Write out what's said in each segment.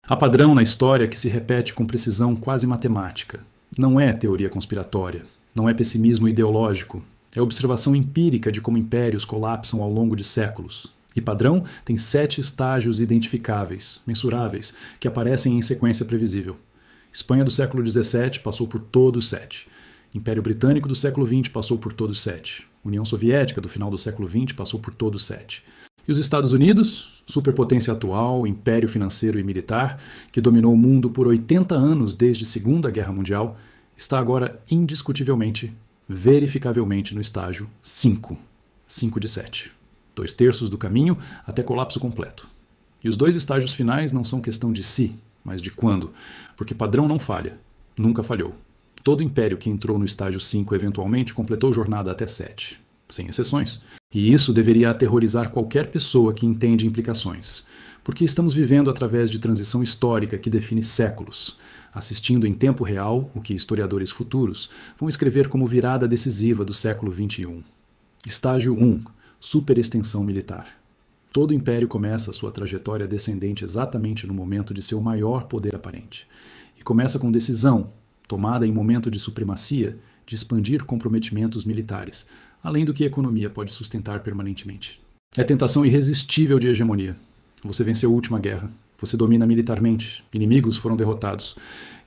Há padrão na história que se repete com precisão quase matemática. Não é teoria conspiratória, não é pessimismo ideológico, é observação empírica de como impérios colapsam ao longo de séculos. E padrão tem 7 estágios identificáveis, mensuráveis, que aparecem em sequência previsível. Espanha do século XVII passou por todos 7. Império Britânico do século XX passou por todos 7. União Soviética do final do século XX passou por todos 7. E os Estados Unidos, superpotência atual, império financeiro e militar, que dominou o mundo por 80 anos desde a Segunda Guerra Mundial, está agora indiscutivelmente, verificavelmente no estágio 5. 5 de 7. 2/3 do caminho até colapso completo. E os 2 estágios finais não são questão de se, mas de quando, porque padrão não falha, nunca falhou. Todo império que entrou no estágio 5 eventualmente completou jornada até 7, sem exceções. E isso deveria aterrorizar qualquer pessoa que entende implicações, porque estamos vivendo através de transição histórica que define séculos, assistindo em tempo real o que historiadores futuros vão escrever como virada decisiva do século XXI. Estágio 1. Superextensão militar. Todo império começa sua trajetória descendente exatamente no momento de seu maior poder aparente. E começa com decisão, tomada em momento de supremacia, de expandir comprometimentos militares, além do que a economia pode sustentar permanentemente. É tentação irresistível de hegemonia. Você venceu a última guerra. Você domina militarmente. Inimigos foram derrotados.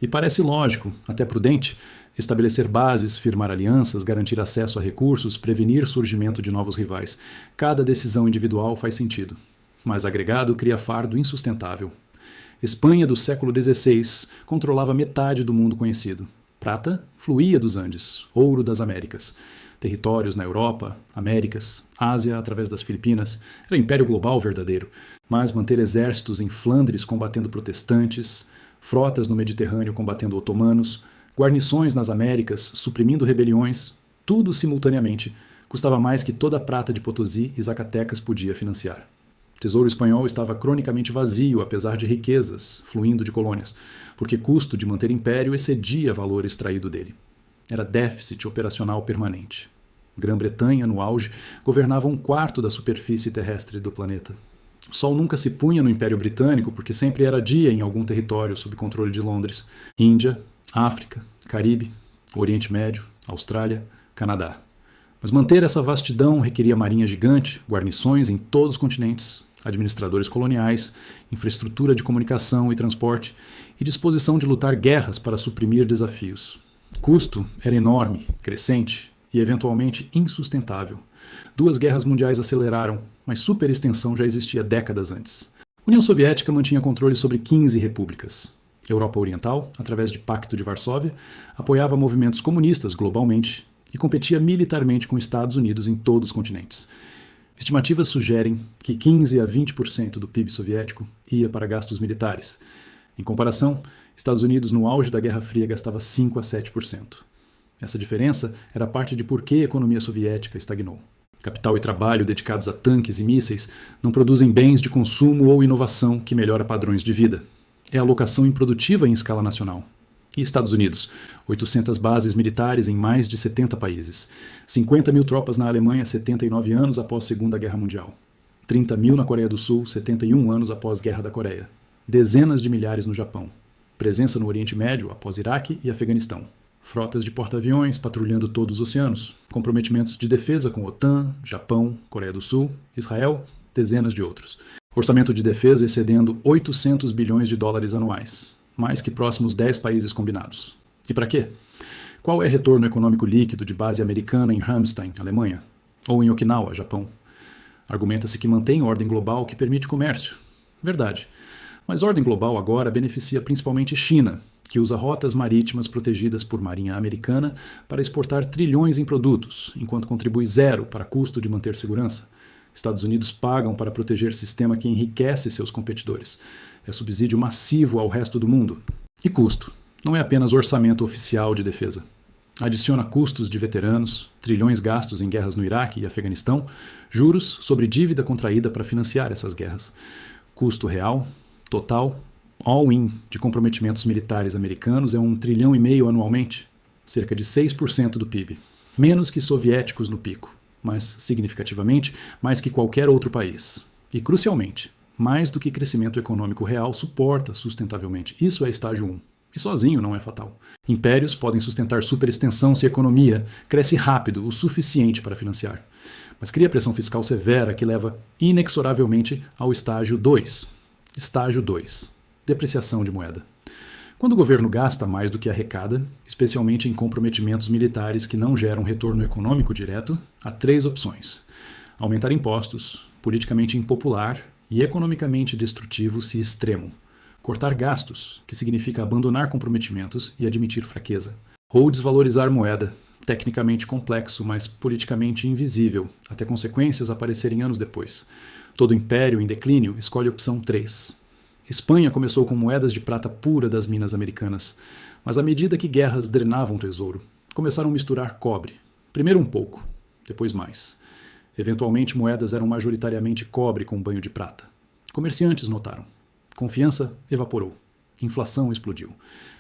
E parece lógico, até prudente, estabelecer bases, firmar alianças, garantir acesso a recursos, prevenir surgimento de novos rivais. Cada decisão individual faz sentido. Mas agregado cria fardo insustentável. Espanha do século XVI controlava metade do mundo conhecido. Prata fluía dos Andes, ouro das Américas. Territórios na Europa, Américas, Ásia através das Filipinas. Era império global verdadeiro. Mas manter exércitos em Flandres combatendo protestantes, frotas no Mediterrâneo combatendo otomanos, guarnições nas Américas suprimindo rebeliões, tudo simultaneamente, custava mais que toda a prata de Potosí e Zacatecas podia financiar. O tesouro espanhol estava cronicamente vazio, apesar de riquezas, fluindo de colônias, porque custo de manter império excedia valor extraído dele. Era déficit operacional permanente. Grã-Bretanha, no auge, governava 1/4 da superfície terrestre do planeta. O sol nunca se punha no Império Britânico porque sempre era dia em algum território sob controle de Londres. Índia, África, Caribe, Oriente Médio, Austrália, Canadá. Mas manter essa vastidão requeria marinha gigante, guarnições em todos os continentes, administradores coloniais, infraestrutura de comunicação e transporte e disposição de lutar guerras para suprimir desafios. O custo era enorme, crescente e eventualmente insustentável. 2 guerras mundiais aceleraram, mas superextensão já existia décadas antes. A União Soviética mantinha controle sobre 15 repúblicas. Europa Oriental, através de Pacto de Varsóvia, apoiava movimentos comunistas globalmente e competia militarmente com Estados Unidos em todos os continentes. Estimativas sugerem que 15 a 20% do PIB soviético ia para gastos militares. Em comparação, Estados Unidos no auge da Guerra Fria gastava 5 a 7%. Essa diferença era parte de por que a economia soviética estagnou. Capital e trabalho dedicados a tanques e mísseis não produzem bens de consumo ou inovação que melhora padrões de vida. É alocação improdutiva em escala nacional. E Estados Unidos? 800 bases militares em mais de 70 países. 50 mil tropas na Alemanha 79 anos após a Segunda Guerra Mundial. 30 mil na Coreia do Sul 71 anos após a Guerra da Coreia. Dezenas de milhares no Japão. Presença no Oriente Médio após Iraque e Afeganistão. Frotas de porta-aviões patrulhando todos os oceanos. Comprometimentos de defesa com OTAN, Japão, Coreia do Sul, Israel, dezenas de outros. Orçamento de defesa excedendo 800 bilhões de dólares anuais, mais que próximos 10 países combinados. E para quê? Qual é o retorno econômico líquido de base americana em Ramstein, Alemanha? Ou em Okinawa, Japão? Argumenta-se que mantém ordem global que permite comércio. Verdade. Mas ordem global agora beneficia principalmente China, que usa rotas marítimas protegidas por marinha americana para exportar trilhões em produtos, enquanto contribui 0 para custo de manter segurança. Estados Unidos pagam para proteger sistema que enriquece seus competidores. É subsídio massivo ao resto do mundo. E custo. Não é apenas orçamento oficial de defesa. Adiciona custos de veteranos, trilhões gastos em guerras no Iraque e Afeganistão, juros sobre dívida contraída para financiar essas guerras. Custo real, total, all-in de comprometimentos militares americanos é 1,5 trilhão anualmente, cerca de 6% do PIB. Menos que soviéticos no pico, mas significativamente mais que qualquer outro país. E, crucialmente, mais do que crescimento econômico real suporta sustentavelmente. Isso é estágio 1. E sozinho não é fatal. Impérios podem sustentar superextensão se a economia cresce rápido o suficiente para financiar. Mas cria pressão fiscal severa que leva inexoravelmente ao estágio 2. Estágio 2. Depreciação de moeda. Quando o governo gasta mais do que arrecada, especialmente em comprometimentos militares que não geram retorno econômico direto, há 3 opções: aumentar impostos, politicamente impopular e economicamente destrutivo se extremo; cortar gastos, que significa abandonar comprometimentos e admitir fraqueza; ou desvalorizar moeda, tecnicamente complexo, mas politicamente invisível, até consequências aparecerem anos depois. Todo império em declínio escolhe a opção 3. Espanha começou com moedas de prata pura das minas americanas, mas à medida que guerras drenavam tesouro, começaram a misturar cobre. Primeiro um pouco, depois mais. Eventualmente moedas eram majoritariamente cobre com banho de prata. Comerciantes notaram. Confiança evaporou. Inflação explodiu.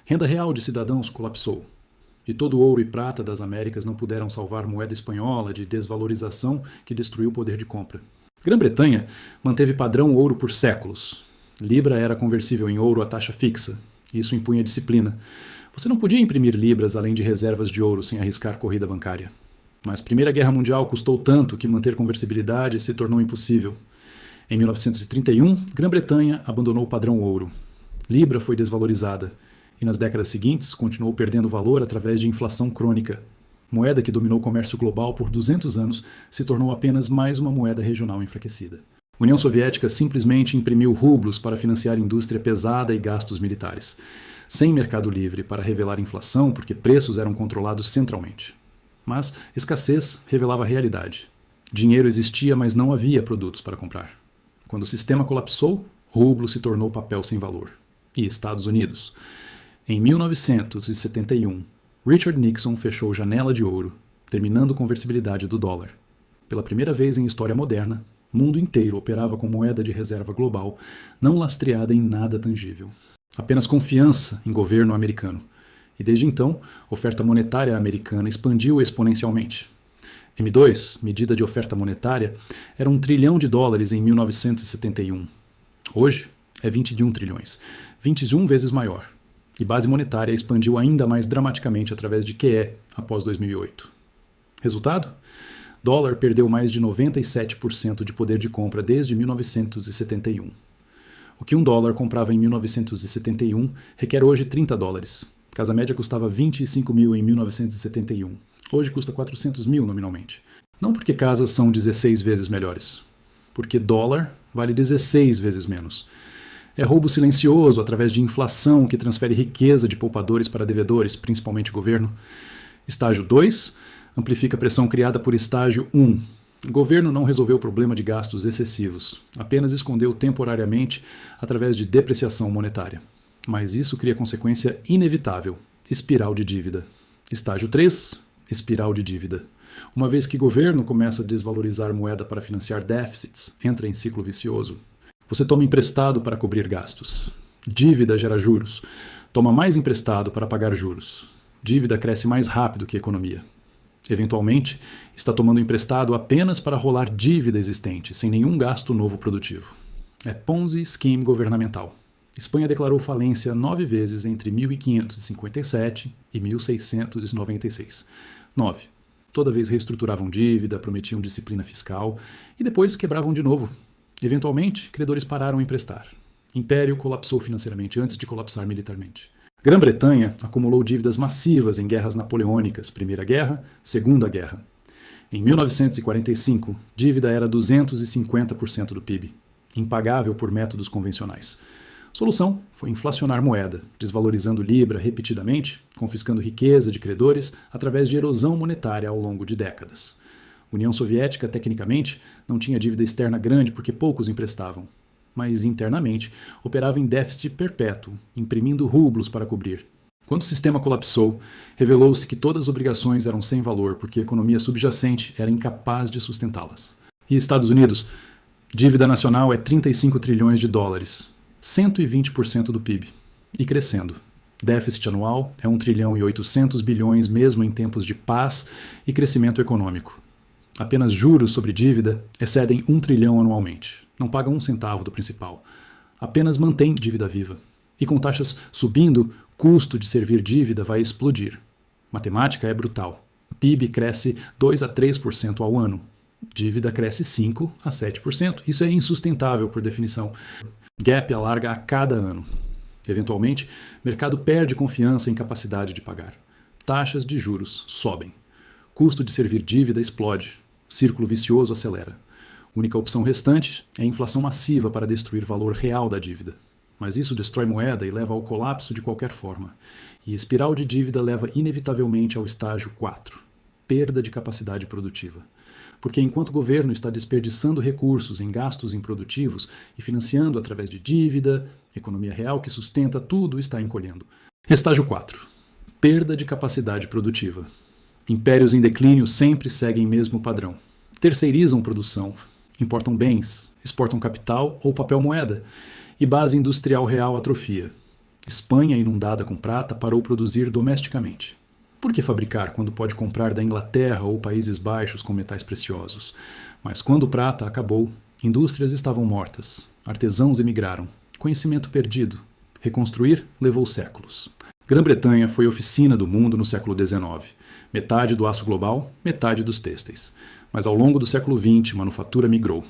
Renda real de cidadãos colapsou. E todo o ouro e prata das Américas não puderam salvar moeda espanhola de desvalorização que destruiu o poder de compra. Grã-Bretanha manteve padrão ouro por séculos. Libra era conversível em ouro a taxa fixa. Isso impunha disciplina. Você não podia imprimir libras além de reservas de ouro sem arriscar corrida bancária. Mas a Primeira Guerra Mundial custou tanto que manter conversibilidade se tornou impossível. Em 1931, Grã-Bretanha abandonou o padrão ouro. Libra foi desvalorizada. E nas décadas seguintes continuou perdendo valor através de inflação crônica. Moeda que dominou o comércio global por 200 anos se tornou apenas mais uma moeda regional enfraquecida. A União Soviética simplesmente imprimiu rublos para financiar indústria pesada e gastos militares, sem mercado livre para revelar inflação porque preços eram controlados centralmente. Mas escassez revelava a realidade. Dinheiro existia, mas não havia produtos para comprar. Quando o sistema colapsou, rublo se tornou papel sem valor. E Estados Unidos? Em 1971, Richard Nixon fechou janela de ouro, terminando a conversibilidade do dólar. Pela primeira vez em história moderna, o mundo inteiro operava com moeda de reserva global, não lastreada em nada tangível. Apenas confiança em governo americano. E desde então, a oferta monetária americana expandiu exponencialmente. M2, medida de oferta monetária, era $1 trilhão em 1971. Hoje, é 21 trilhões, 21 vezes maior. E base monetária expandiu ainda mais dramaticamente através de QE após 2008. Resultado? Dólar perdeu mais de 97% de poder de compra desde 1971. O que $1 comprava em 1971 requer hoje $30. Casa média custava 25 mil em 1971. Hoje custa 400 mil nominalmente. Não porque casas são 16 vezes melhores. Porque dólar vale 16 vezes menos. É roubo silencioso através de inflação que transfere riqueza de poupadores para devedores, principalmente governo. Estágio 2 amplifica a pressão criada por estágio 1. O governo não resolveu o problema de gastos excessivos, apenas escondeu temporariamente através de depreciação monetária. Mas isso cria consequência inevitável: espiral de dívida. Estágio 3, espiral de dívida. Uma vez que o governo começa a desvalorizar moeda para financiar déficits, entra em ciclo vicioso. Você toma emprestado para cobrir gastos. Dívida gera juros. Toma mais emprestado para pagar juros. Dívida cresce mais rápido que a economia. Eventualmente, está tomando emprestado apenas para rolar dívida existente, sem nenhum gasto novo produtivo. É Ponzi Scheme governamental. Espanha declarou falência 9 vezes entre 1557 e 1696. 9. Toda vez reestruturavam dívida, prometiam disciplina fiscal e depois quebravam de novo. Eventualmente, credores pararam a emprestar. Império colapsou financeiramente antes de colapsar militarmente. Grã-Bretanha acumulou dívidas massivas em guerras napoleônicas, Primeira Guerra, Segunda Guerra. Em 1945, dívida era 250% do PIB, impagável por métodos convencionais. Solução foi inflacionar moeda, desvalorizando libra repetidamente, confiscando riqueza de credores através de erosão monetária ao longo de décadas. União Soviética, tecnicamente, não tinha dívida externa grande porque poucos emprestavam, mas internamente operava em déficit perpétuo, imprimindo rublos para cobrir. Quando o sistema colapsou, revelou-se que todas as obrigações eram sem valor porque a economia subjacente era incapaz de sustentá-las. E Estados Unidos? Dívida nacional é 35 trilhões de dólares, 120% do PIB, e crescendo. Déficit anual é 1 trilhão e 800 bilhões mesmo em tempos de paz e crescimento econômico. Apenas juros sobre dívida excedem 1 trilhão anualmente. Não pagam um centavo do principal. Apenas mantém dívida viva. E com taxas subindo, custo de servir dívida vai explodir. Matemática é brutal. PIB cresce 2 a 3% ao ano. Dívida cresce 5 a 7%. Isso é insustentável por definição. Gap alarga a cada ano. Eventualmente, mercado perde confiança em capacidade de pagar. Taxas de juros sobem. Custo de servir dívida explode. Círculo vicioso acelera. Única opção restante é a inflação massiva para destruir valor real da dívida. Mas isso destrói moeda e leva ao colapso de qualquer forma. E espiral de dívida leva inevitavelmente ao estágio 4, perda de capacidade produtiva. Porque enquanto o governo está desperdiçando recursos em gastos improdutivos e financiando através de dívida, economia real que sustenta tudo está encolhendo. Estágio 4, perda de capacidade produtiva. Impérios em declínio sempre seguem mesmo padrão. Terceirizam produção, importam bens, exportam capital ou papel moeda, e base industrial real atrofia. Espanha, inundada com prata, parou produzir domesticamente. Por que fabricar quando pode comprar da Inglaterra ou Países Baixos com metais preciosos? Mas quando prata acabou, indústrias estavam mortas, artesãos emigraram, conhecimento perdido. Reconstruir levou séculos. Grã-Bretanha foi oficina do mundo no século XIX. Metade do aço global, metade dos têxteis. Mas ao longo do século XX, manufatura migrou.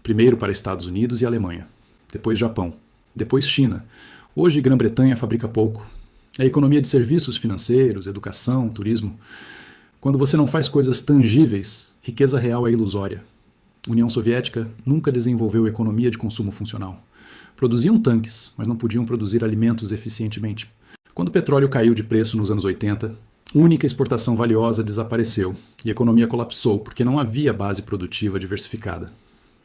Primeiro para Estados Unidos e Alemanha. Depois Japão. Depois China. Hoje Grã-Bretanha fabrica pouco. É economia de serviços financeiros, educação, turismo. Quando você não faz coisas tangíveis, riqueza real é ilusória. União Soviética nunca desenvolveu economia de consumo funcional. Produziam tanques, mas não podiam produzir alimentos eficientemente. Quando o petróleo caiu de preço nos anos 80, única exportação valiosa desapareceu e a economia colapsou porque não havia base produtiva diversificada.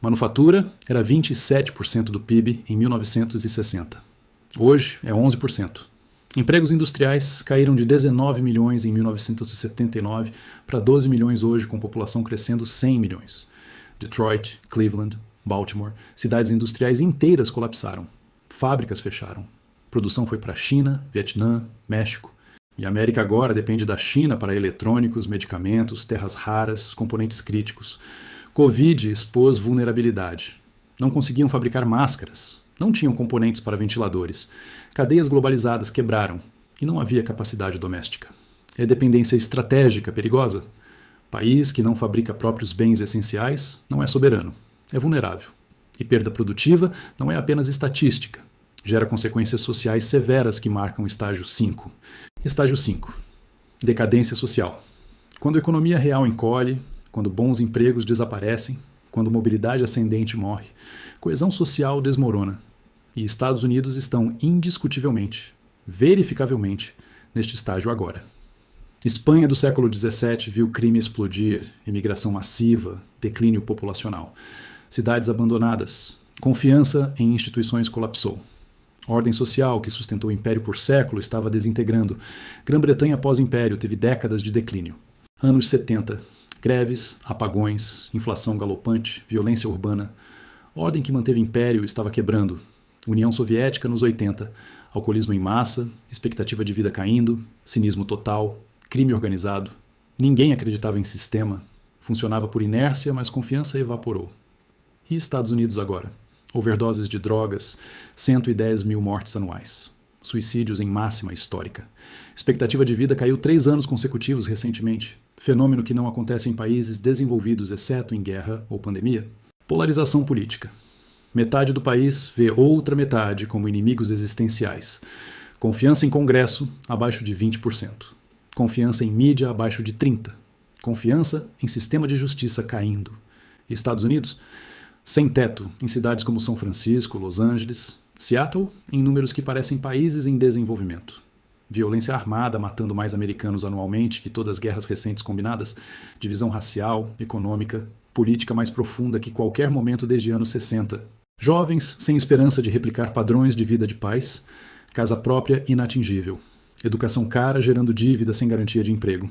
Manufatura era 27% do PIB em 1960. Hoje é 11%. Empregos industriais caíram de 19 milhões em 1979 para 12 milhões hoje, com população crescendo 100 milhões. Detroit, Cleveland, Baltimore, cidades industriais inteiras colapsaram. Fábricas fecharam. Produção foi para a China, Vietnã, México. E a América agora depende da China para eletrônicos, medicamentos, terras raras, componentes críticos. Covid expôs vulnerabilidade. Não conseguiam fabricar máscaras. Não tinham componentes para ventiladores. Cadeias globalizadas quebraram. E não havia capacidade doméstica. É dependência estratégica perigosa? País que não fabrica próprios bens essenciais não é soberano. É vulnerável. E perda produtiva não é apenas estatística. Gera consequências sociais severas que marcam o estágio 5. Estágio 5. Decadência social. Quando a economia real encolhe, quando bons empregos desaparecem, quando mobilidade ascendente morre, coesão social desmorona. E Estados Unidos estão indiscutivelmente, verificavelmente, neste estágio agora. Espanha do século XVII viu crime explodir, imigração massiva, declínio populacional. Cidades abandonadas, confiança em instituições colapsou. Ordem social, que sustentou o império por século, estava desintegrando. Grã-Bretanha pós-império teve décadas de declínio. Anos 70. Greves, apagões, inflação galopante, violência urbana. Ordem que manteve império estava quebrando. União Soviética nos 80. Alcoolismo em massa, expectativa de vida caindo, cinismo total, crime organizado. Ninguém acreditava em sistema. Funcionava por inércia, mas confiança evaporou. E Estados Unidos agora? Overdoses de drogas, 110 mil mortes anuais. Suicídios em máxima histórica. Expectativa de vida caiu 3 anos consecutivos recentemente. Fenômeno que não acontece em países desenvolvidos, exceto em guerra ou pandemia. Polarização política. Metade do país vê outra metade como inimigos existenciais. Confiança em Congresso abaixo de 20%. Confiança em mídia abaixo de 30%. Confiança em sistema de justiça caindo. E Estados Unidos? Sem teto em cidades como São Francisco, Los Angeles, Seattle, em números que parecem países em desenvolvimento. Violência armada matando mais americanos anualmente que todas as guerras recentes combinadas, divisão racial, econômica, política mais profunda que qualquer momento desde anos 60. Jovens sem esperança de replicar padrões de vida de paz, casa própria inatingível. Educação cara gerando dívida sem garantia de emprego.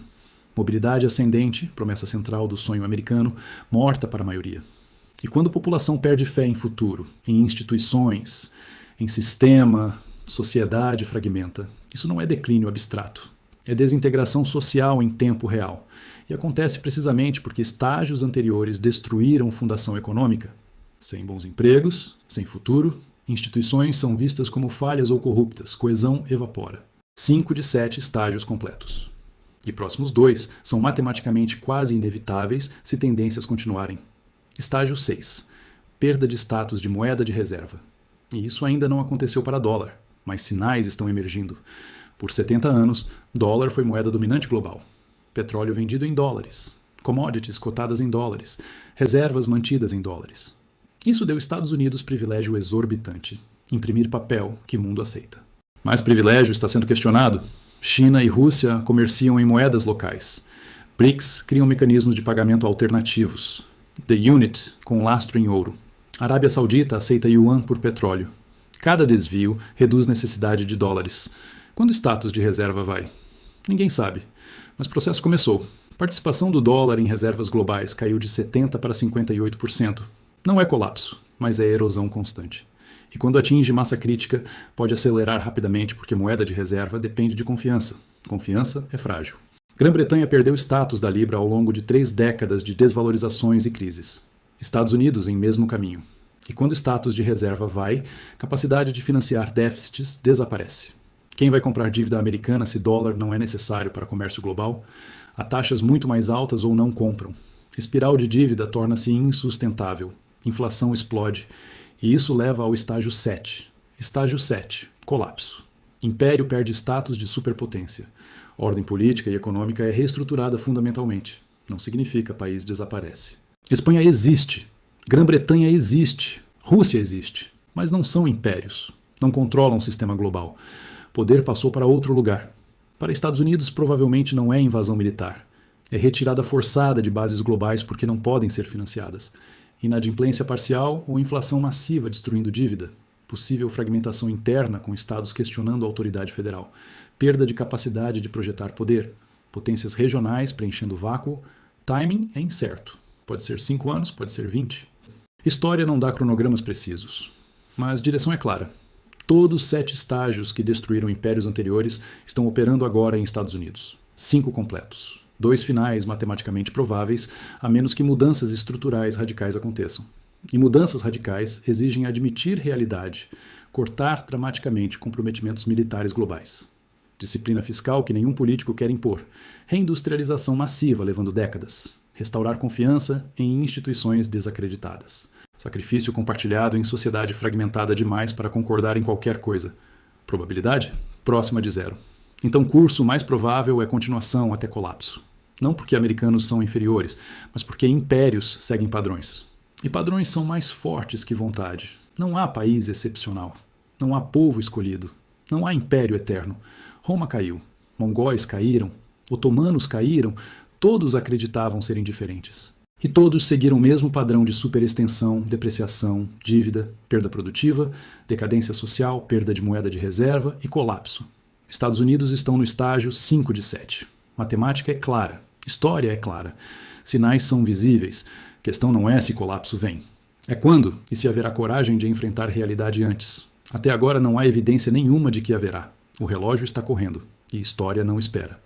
Mobilidade ascendente, promessa central do sonho americano, morta para a maioria. E quando a população perde fé em futuro, em instituições, em sistema, sociedade fragmenta, isso não é declínio abstrato. É desintegração social em tempo real. E acontece precisamente porque estágios anteriores destruíram fundação econômica. Sem bons empregos, sem futuro, instituições são vistas como falhas ou corruptas, coesão evapora. 5 de 7 estágios completos. E próximos 2 são matematicamente quase inevitáveis se tendências continuarem. Estágio 6. Perda de status de moeda de reserva. E isso ainda não aconteceu para dólar, mas sinais estão emergindo. Por 70 anos, dólar foi moeda dominante global. Petróleo vendido em dólares, commodities cotadas em dólares, reservas mantidas em dólares. Isso deu aos Estados Unidos privilégio exorbitante: imprimir papel que o mundo aceita. Mas privilégio está sendo questionado. China e Rússia comerciam em moedas locais. BRICS criam mecanismos de pagamento alternativos. The Unit com lastro em ouro. Arábia Saudita aceita yuan por petróleo. Cada desvio reduz necessidade de dólares. Quando o status de reserva vai? Ninguém sabe. Mas o processo começou. A participação do dólar em reservas globais caiu de 70% para 58%. Não é colapso, mas é erosão constante. E quando atinge massa crítica, pode acelerar rapidamente porque moeda de reserva depende de confiança. Confiança é frágil. Grã-Bretanha perdeu o status da Libra ao longo de 3 décadas de desvalorizações e crises. Estados Unidos em mesmo caminho. E quando o status de reserva vai, capacidade de financiar déficits desaparece. Quem vai comprar dívida americana se dólar não é necessário para comércio global? A taxas muito mais altas ou não compram. Espiral de dívida torna-se insustentável. Inflação explode. E isso leva ao estágio 7. Estágio 7. Colapso. Império perde status de superpotência. Ordem política e econômica é reestruturada fundamentalmente. Não significa país desaparece. Espanha existe. Grã-Bretanha existe. Rússia existe. Mas não são impérios. Não controlam o sistema global. Poder passou para outro lugar. Para Estados Unidos, provavelmente não é invasão militar. É retirada forçada de bases globais porque não podem ser financiadas. Inadimplência parcial ou inflação massiva destruindo dívida. Possível fragmentação interna com estados questionando a autoridade federal. Perda de capacidade de projetar poder. Potências regionais preenchendo vácuo. Timing é incerto. Pode ser 5 anos, pode ser 20. História não dá cronogramas precisos. Mas direção é clara. Todos os 7 estágios que destruíram impérios anteriores estão operando agora em Estados Unidos. 5 completos. 2 finais matematicamente prováveis, a menos que mudanças estruturais radicais aconteçam. E mudanças radicais exigem admitir realidade, cortar dramaticamente comprometimentos militares globais. Disciplina fiscal que nenhum político quer impor. Reindustrialização massiva levando décadas. Restaurar confiança em instituições desacreditadas. Sacrifício compartilhado em sociedade fragmentada demais para concordar em qualquer coisa. Probabilidade? Próxima de 0. Então curso mais provável é continuação até colapso. Não porque americanos são inferiores, mas porque impérios seguem padrões. E padrões são mais fortes que vontade. Não há país excepcional. Não há povo escolhido. Não há império eterno. Roma caiu. Mongóis caíram. Otomanos caíram. Todos acreditavam serem diferentes. E todos seguiram o mesmo padrão de superextensão, depreciação, dívida, perda produtiva, decadência social, perda de moeda de reserva e colapso. Estados Unidos estão no estágio 5 de 7. Matemática é clara. História é clara. Sinais são visíveis. Questão não é se colapso vem. É quando e se haverá coragem de enfrentar a realidade antes. Até agora não há evidência nenhuma de que haverá. O relógio está correndo e história não espera.